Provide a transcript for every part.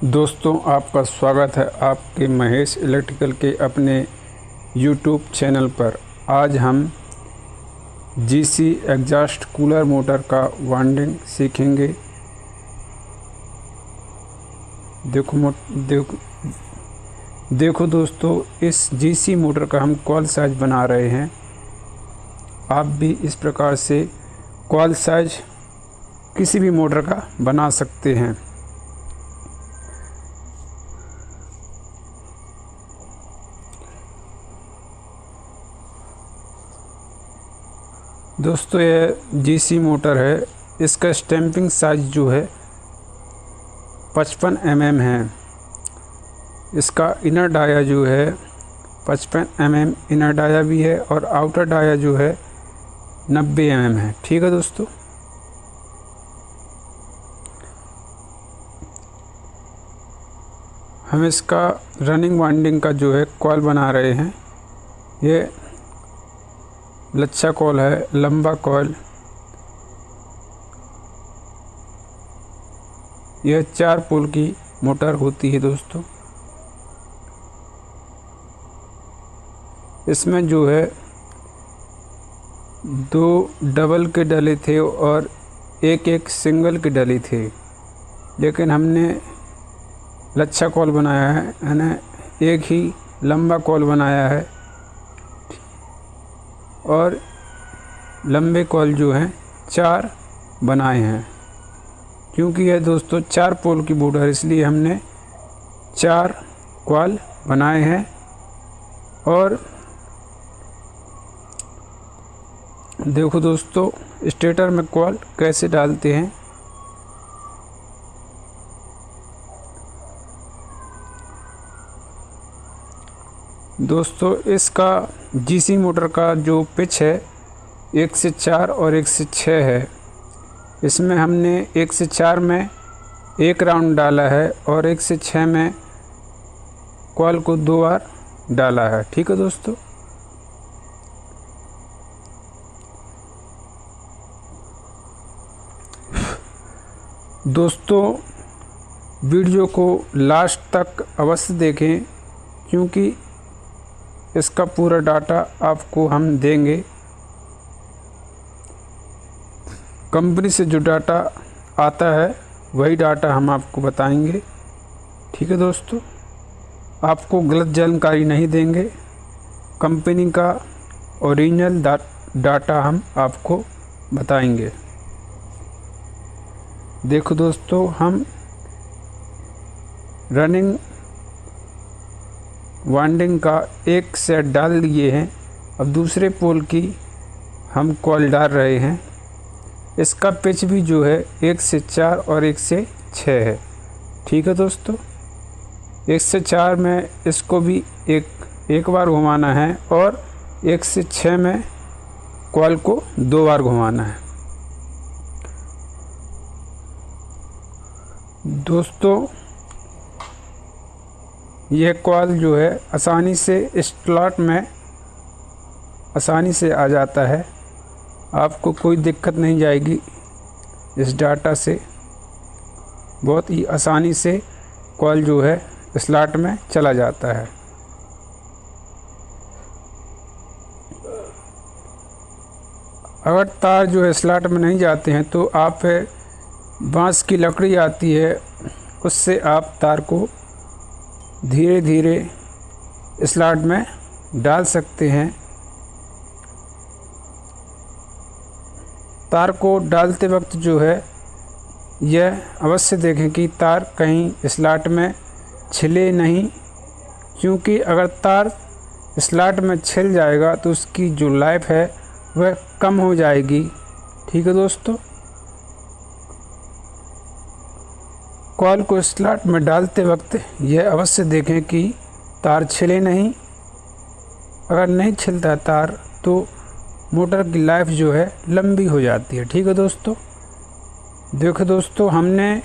दोस्तों, आपका स्वागत है आपके महेश इलेक्ट्रिकल के अपने यूट्यूब चैनल पर। आज हम जीसी एग्जॉस्ट कूलर मोटर का वाइंडिंग सीखेंगे। देखो दोस्तों, इस जीसी मोटर का हम कॉइल साइज बना रहे हैं। आप भी इस प्रकार से कॉइल साइज किसी भी मोटर का बना सकते हैं। दोस्तों, यह जीसी मोटर है। इसका स्टैंपिंग साइज जो है 55 mm है। इसका इनर डाया जो है 55 mm इनर डाया भी है और आउटर डाया जो है 90 mm है। ठीक है दोस्तों, हम इसका रनिंग वाइंडिंग का जो है कॉइल बना रहे हैं। ये लच्छा कॉइल है, लंबा कॉइल। यह 4 पोल की मोटर होती है दोस्तों। इसमें जो है 2 डबल के डले थे और एक सिंगल के डले थे, लेकिन हमने लच्छा कॉइल बनाया है, यानी एक ही लंबा कॉइल बनाया है और लंबे कॉइल जो हैं 4 बनाए हैं। क्योंकि यह दोस्तों 4 पोल की मोटर है, इसलिए हमने 4 कॉइल बनाए हैं। और देखो दोस्तों, स्टेटर में कॉइल कैसे डालते हैं। दोस्तों, इसका जीसी मोटर का जो पिच है 1 से 4 और 1 से 6 है। इसमें हमने 1 से 4 में 1 राउंड डाला है और 1 से 6 में कॉइल को 2 बार डाला है। ठीक है दोस्तों, वीडियो को लास्ट तक अवश्य देखें, क्योंकि इसका पूरा डाटा आपको हम देंगे। कंपनी से जो डाटा आता है वही डाटा हम आपको बताएंगे। ठीक है दोस्तों, आपको गलत जानकारी नहीं देंगे। कंपनी का ओरिजिनल डाटा हम आपको बताएंगे। देखो दोस्तों, हम रनिंग वाइंडिंग का एक सेट डाल लिए हैं। अब दूसरे पोल की हम कॉइल डाल रहे हैं। इसका पिच भी जो है 1 से 4 और 1 से 6 है। ठीक है दोस्तों, 1 से 4 में इसको भी एक बार घुमाना है और 1 से 6 में कॉइल को 2 बार घुमाना है। दोस्तों, यह कॉइल जो है आसानी से स्लॉट में आसानी से आ जाता है। आपको कोई दिक्कत नहीं जाएगी। इस डाटा से बहुत ही आसानी से कॉइल जो है स्लॉट में चला जाता है। अगर तार जो है स्लॉट में नहीं जाते हैं तो आप बांस की लकड़ी आती है, उससे आप तार को धीरे धीरे स्लॉट में डाल सकते हैं। तार को डालते वक्त जो है यह अवश्य देखें कि तार कहीं स्लॉट में छिले नहीं, क्योंकि अगर तार स्लॉट में छिल जाएगा तो उसकी जो लाइफ है वह कम हो जाएगी। ठीक है दोस्तों, कॉइल को स्लॉट में डालते वक्त यह अवश्य देखें कि तार छिले नहीं। अगर नहीं छिलता तार तो मोटर की लाइफ जो है लंबी हो जाती है। ठीक है दोस्तों, देखो दोस्तों, हमने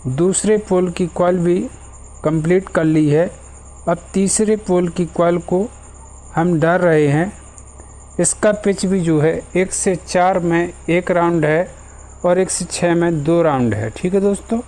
दूसरे पोल की कॉइल भी कंप्लीट कर ली है। अब तीसरे पोल की कॉइल को हम डाल रहे हैं। इसका पिच भी जो है 1 से 4 में 1 राउंड है और 1 से 6 में 2 राउंड है। ठीक है दोस्तों,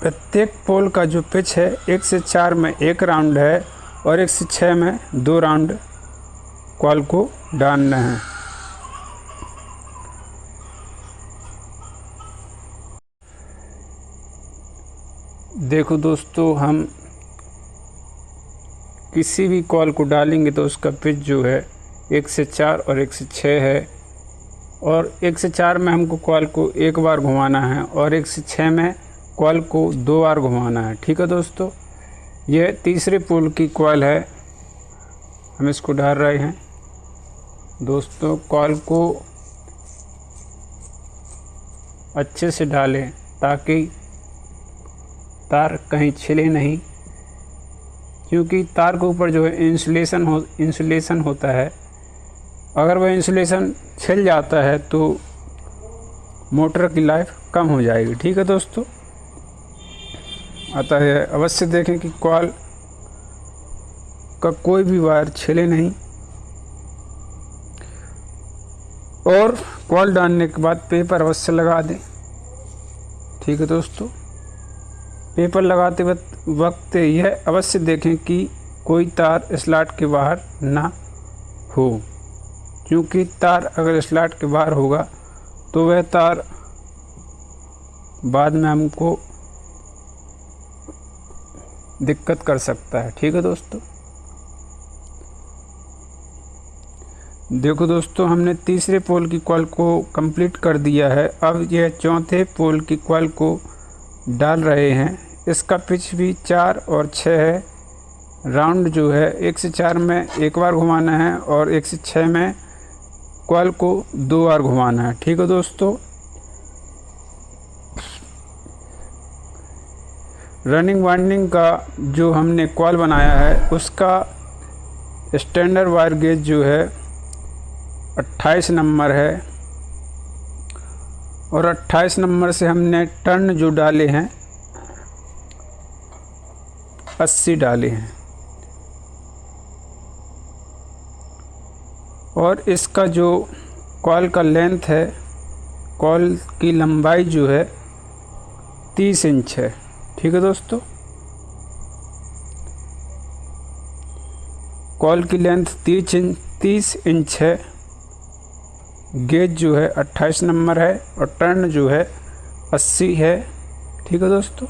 प्रत्येक पोल का जो पिच है 1 से 4 में 1 राउंड है और 1 से 6 में 2 राउंड कॉल को डालना है। देखो दोस्तों, हम किसी भी कॉल को डालेंगे तो उसका पिच जो है 1 से 4 और 1 से 6 है, और 1 से 4 में हमको कॉल को 1 बार घुमाना है और 1 से 6 में कॉल को 2 बार घुमाना है। ठीक है दोस्तों, यह तीसरे पोल की कॉल है, हम इसको डाल रहे हैं। दोस्तों, कॉल को अच्छे से डालें ताकि तार कहीं छिले नहीं, क्योंकि तार के ऊपर जो है इंसुलेशन होता है। अगर वह इंसुलेशन छिल जाता है तो मोटर की लाइफ कम हो जाएगी। ठीक है दोस्तों, अतः अवश्य देखें कि कॉल का कोई भी वायर छिले नहीं, और कॉल डालने के बाद पेपर अवश्य लगा दें। ठीक है दोस्तों, पेपर लगाते वक्त यह अवश्य देखें कि कोई तार स्लॉट के बाहर ना हो, क्योंकि तार अगर स्लॉट के बाहर होगा तो वह तार बाद में हमको दिक्कत कर सकता है। ठीक है दोस्तों, देखो दोस्तों, हमने तीसरे पोल की कॉल को कंप्लीट कर दिया है। अब यह चौथे पोल की कॉल को डाल रहे हैं। इसका पिच भी 4 और 6 है। राउंड जो है 1 से 4 में 1 बार घुमाना है और 1 से 6 में कॉल को 2 बार घुमाना है। ठीक है दोस्तों, रनिंग वाइंडिंग का जो हमने कॉल बनाया है उसका स्टैंडर्ड वायर गेज जो है 28 नंबर है, और 28 नंबर से हमने टर्न जो डाले हैं 80 डाले हैं, और इसका जो कॉल का लेंथ है, कॉल की लंबाई जो है 30 इंच है। ठीक है दोस्तों, कॉल की लेंथ 30 इंच है, गेज जो है 28 नंबर है और टर्न जो है 80 है। ठीक है दोस्तों,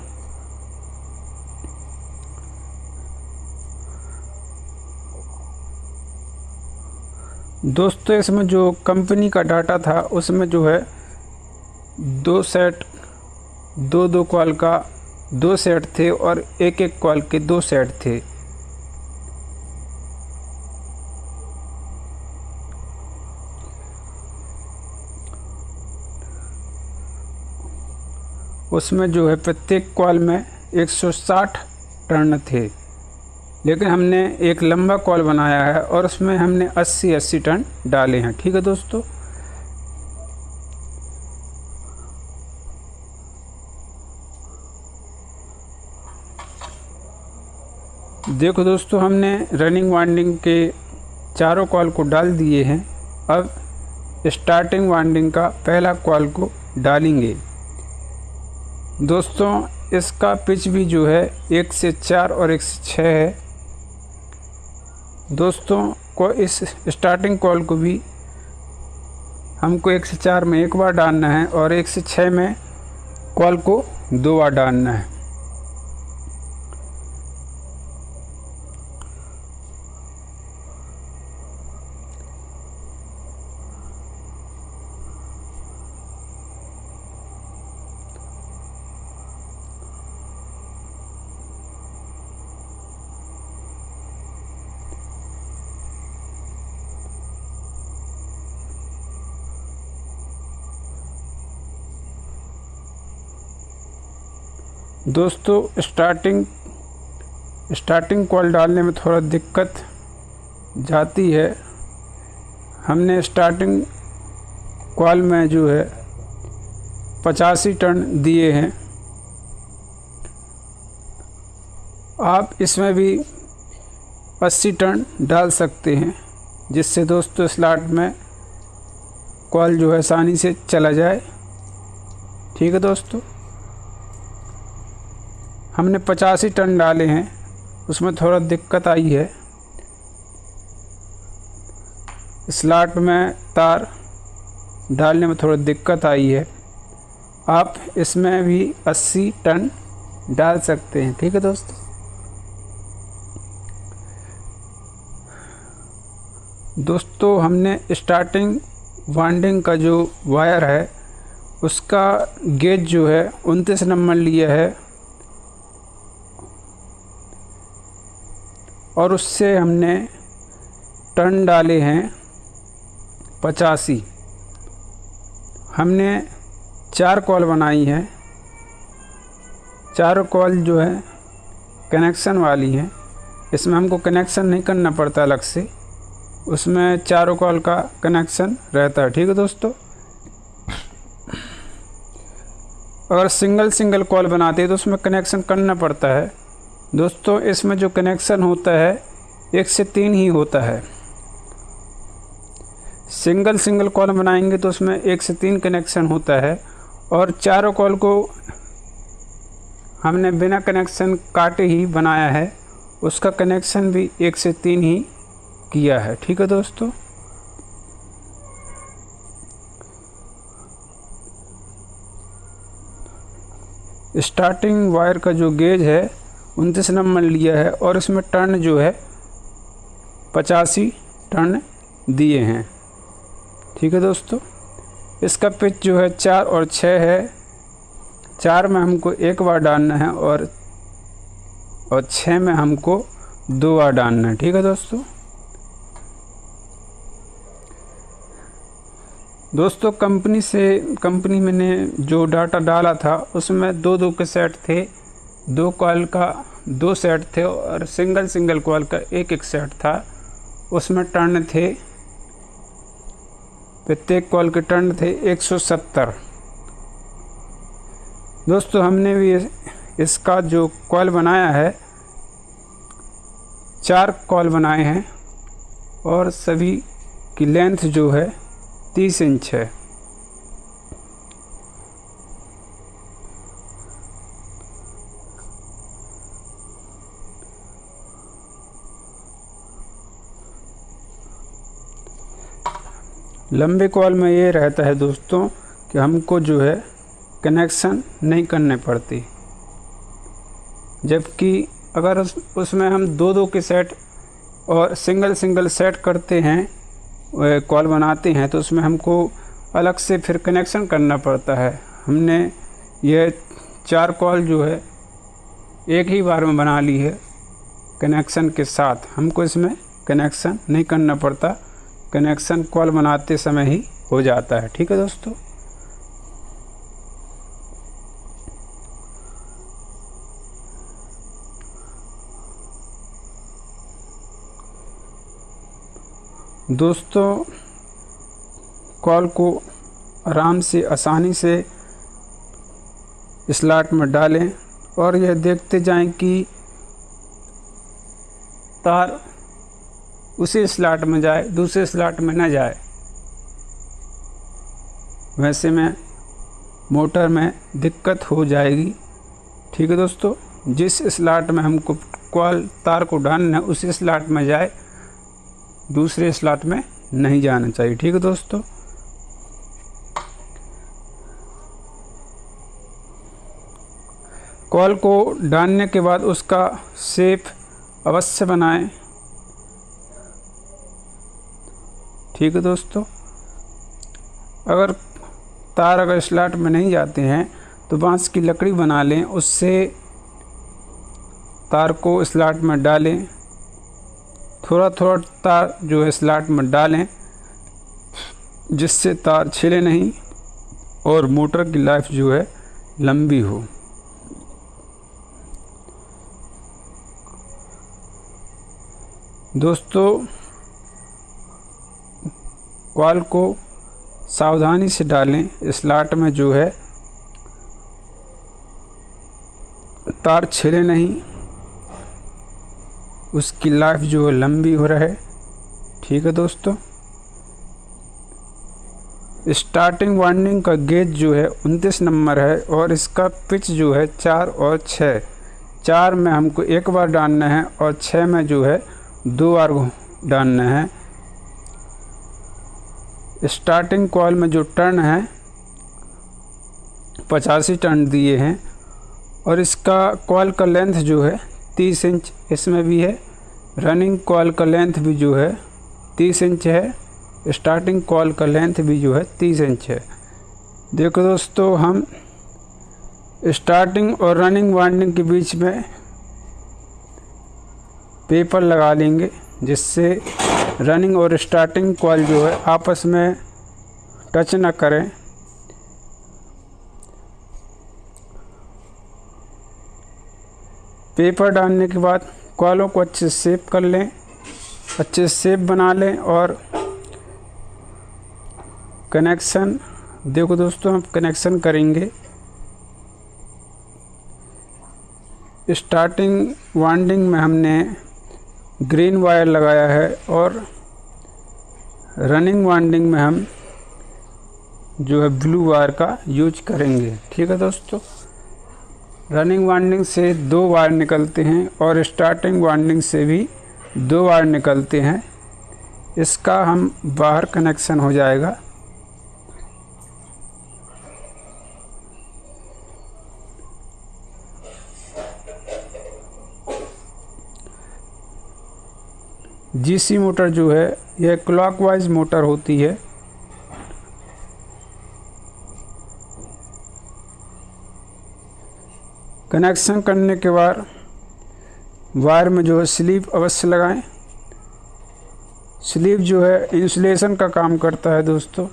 इसमें जो कंपनी का डाटा था उसमें जो है 2 सेट, 2 कॉल का 2 सेट थे और 1 कॉल के 2 सेट थे। उसमें जो है प्रत्येक कॉल में 160 टर्न थे, लेकिन हमने एक लंबा कॉल बनाया है और उसमें हमने 80 टर्न डाले हैं। ठीक है दोस्तों, देखो दोस्तों, हमने रनिंग वाइंडिंग के चारों कॉल को डाल दिए हैं। अब स्टार्टिंग वाइंडिंग का पहला कॉल को डालेंगे। दोस्तों, इसका पिच भी जो है 1 से 4 और 1 से 6 है। दोस्तों को इस स्टार्टिंग कॉल को भी हमको 1 से 4 में 1 बार डालना है और 1 से 6 में कॉल को 2 बार डालना है। दोस्तों, स्टार्टिंग कॉल डालने में थोड़ा दिक्कत जाती है। हमने स्टार्टिंग कॉल में जो है 85 टर्न दिए हैं। आप इसमें भी 80 टर्न डाल सकते हैं, जिससे दोस्तों स्लॉट में कॉल जो है आसानी से चला जाए। ठीक है दोस्तों, हमने 85 टन डाले हैं, उसमें थोड़ा दिक्कत आई है। स्लॉट में तार डालने में थोड़ी दिक्कत आई है। आप इसमें भी 80 टन डाल सकते हैं। ठीक है दोस्तों। दोस्तों हमने स्टार्टिंग वाइंडिंग का जो वायर है उसका गेज जो है 29 नंबर लिया है और उससे हमने टर्न डाले हैं 85। हमने 4 कॉल बनाई है। चारों कॉल जो है कनेक्शन वाली हैं। इसमें हमको कनेक्शन नहीं करना पड़ता अलग से, उसमें चारों कॉल का कनेक्शन रहता है। ठीक है दोस्तों। अगर सिंगल कॉल बनाते हैं तो उसमें कनेक्शन करना पड़ता है। दोस्तों इसमें जो कनेक्शन होता है 1 से 3 ही होता है। सिंगल कॉल बनाएंगे तो उसमें 1 से 3 कनेक्शन होता है और चारों कॉल को हमने बिना कनेक्शन काटे ही बनाया है, उसका कनेक्शन भी 1 से 3 ही किया है। ठीक है दोस्तों। स्टार्टिंग वायर का जो गेज है 29 नंबर लिया है और इसमें टर्न जो है 85 टर्न दिए हैं। ठीक है दोस्तों। इसका पिच जो है 4 और 6 है। 4 में हमको 1 बार डालना है और 6 में हमको 2 बार डालना है। ठीक है दोस्तों। दोस्तों कंपनी मैंने जो डाटा डाला था उसमें 2 के सेट थे। 2 कॉल का 2 सेट थे और सिंगल कॉल का 1 सेट था। उसमें टर्न थे, प्रत्येक कॉल के टर्न थे 170। दोस्तों हमने भी इसका जो कॉल बनाया है 4 कॉल बनाए हैं और सभी की लेंथ जो है 30 इंच है। लंबे कॉल में ये रहता है दोस्तों कि हमको जो है कनेक्शन नहीं करने पड़ती, जबकि अगर उसमें हम 2 के सेट और सिंगल सेट करते हैं, कॉल बनाते हैं, तो उसमें हमको अलग से फिर कनेक्शन करना पड़ता है। हमने ये 4 कॉल जो है एक ही बार में बना ली है कनेक्शन के साथ। हमको इसमें कनेक्शन नहीं करना पड़ता, कनेक्शन कॉल बनाते समय ही हो जाता है। ठीक है दोस्तों। दोस्तों कॉल को आराम से आसानी से स्लॉट में डालें और यह देखते जाएं कि तार उसी स्लॉट में जाए, दूसरे स्लॉट में ना जाए। वैसे में मोटर में दिक्कत हो जाएगी। ठीक है दोस्तों। जिस स्लॉट में हमको कॉल तार को डालना है उसी स्लॉट में जाए, दूसरे स्लॉट में नहीं जाना चाहिए। ठीक है दोस्तों। कॉल को डालने के बाद उसका शेप अवश्य बनाएं। ठीक है दोस्तों। अगर तार स्लॉट में नहीं जाते हैं तो बांस की लकड़ी बना लें, उससे तार को स्लॉट में डालें। थोड़ा तार जो है स्लॉट में डालें जिससे तार छिले नहीं और मोटर की लाइफ जो है लंबी हो। दोस्तों कॉल को सावधानी से डालें। स्लॉट में जो है तार छिले नहीं, उसकी लाइफ जो है लंबी हो रहे। ठीक है दोस्तों। स्टार्टिंग वाइंडिंग का गेज जो है 29 नंबर है और इसका पिच जो है 4 और 6। 4 में हमको एक बार डालना है और 6 में जो है 2 बार डालना है। स्टार्टिंग कॉल में जो टर्न है 85 टर्न दिए हैं और इसका कॉल का लेंथ जो है 30 इंच इसमें भी है। रनिंग कॉल का लेंथ भी जो है 30 इंच है। स्टार्टिंग कॉल का लेंथ भी जो है 30 इंच है। देखो दोस्तों, हम स्टार्टिंग और रनिंग वाइंडिंग के बीच में पेपर लगा लेंगे, जिससे रनिंग और स्टार्टिंग कॉल जो है आपस में टच ना करें। पेपर डालने के बाद कॉलों को अच्छे से शेप कर लें, अच्छे से शेप बना लें और कनेक्शन, देखो दोस्तों हम कनेक्शन करेंगे। स्टार्टिंग वाइंडिंग में हमने ग्रीन वायर लगाया है और रनिंग वाइंडिंग में हम जो है ब्लू वायर का यूज करेंगे। ठीक है दोस्तों, रनिंग वाइंडिंग से 2 वायर निकलते हैं और स्टार्टिंग वाइंडिंग से भी 2 वायर निकलते हैं। इसका हम बाहर कनेक्शन हो जाएगा। जीसी मोटर जो है यह क्लॉकवाइज मोटर होती है। कनेक्शन करने के बाद वायर में जो है स्लीव अवश्य लगाएं। स्लीव जो है इंसुलेशन का काम करता है दोस्तों।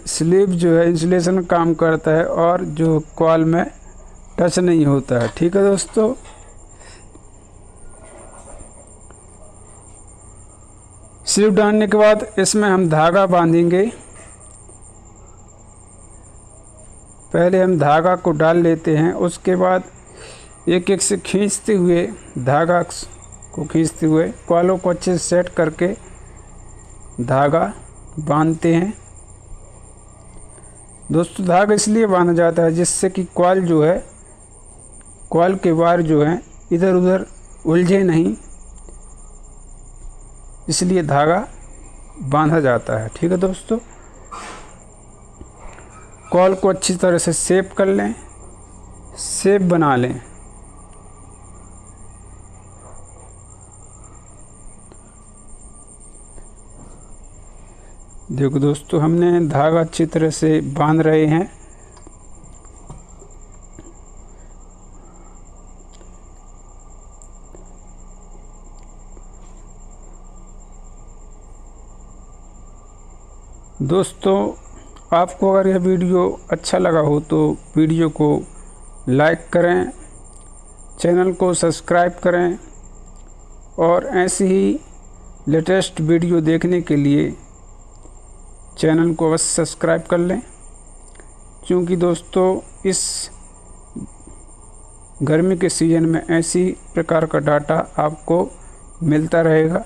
स्लीव जो है इंसुलेशन का काम करता है और जो कॉल में टच नहीं होता है। ठीक है दोस्तों, स्लीव डालने के बाद इसमें हम धागा बांधेंगे। पहले हम धागा को डाल लेते हैं, उसके बाद एक एक से खींचते हुए धागा को खींचते हुए कॉलों को अच्छे से सेट करके धागा बांधते हैं। दोस्तों, धागा इसलिए बांधा जाता है जिससे कि कॉल जो है, कॉल के वायर जो हैं इधर उधर उलझे नहीं, इसलिए धागा बांधा जाता है। ठीक है दोस्तों, कॉल को अच्छी तरह से शेप कर लें, शेप बना लें। देखो दोस्तों, हमने धागा अच्छी तरह से बांध रहे हैं। दोस्तों, आपको अगर यह वीडियो अच्छा लगा हो तो वीडियो को लाइक करें, चैनल को सब्सक्राइब करें और ऐसी ही लेटेस्ट वीडियो देखने के लिए चैनल को अवश्य सब्सक्राइब कर लें। क्योंकि दोस्तों, इस गर्मी के सीज़न में ऐसी प्रकार का डाटा आपको मिलता रहेगा।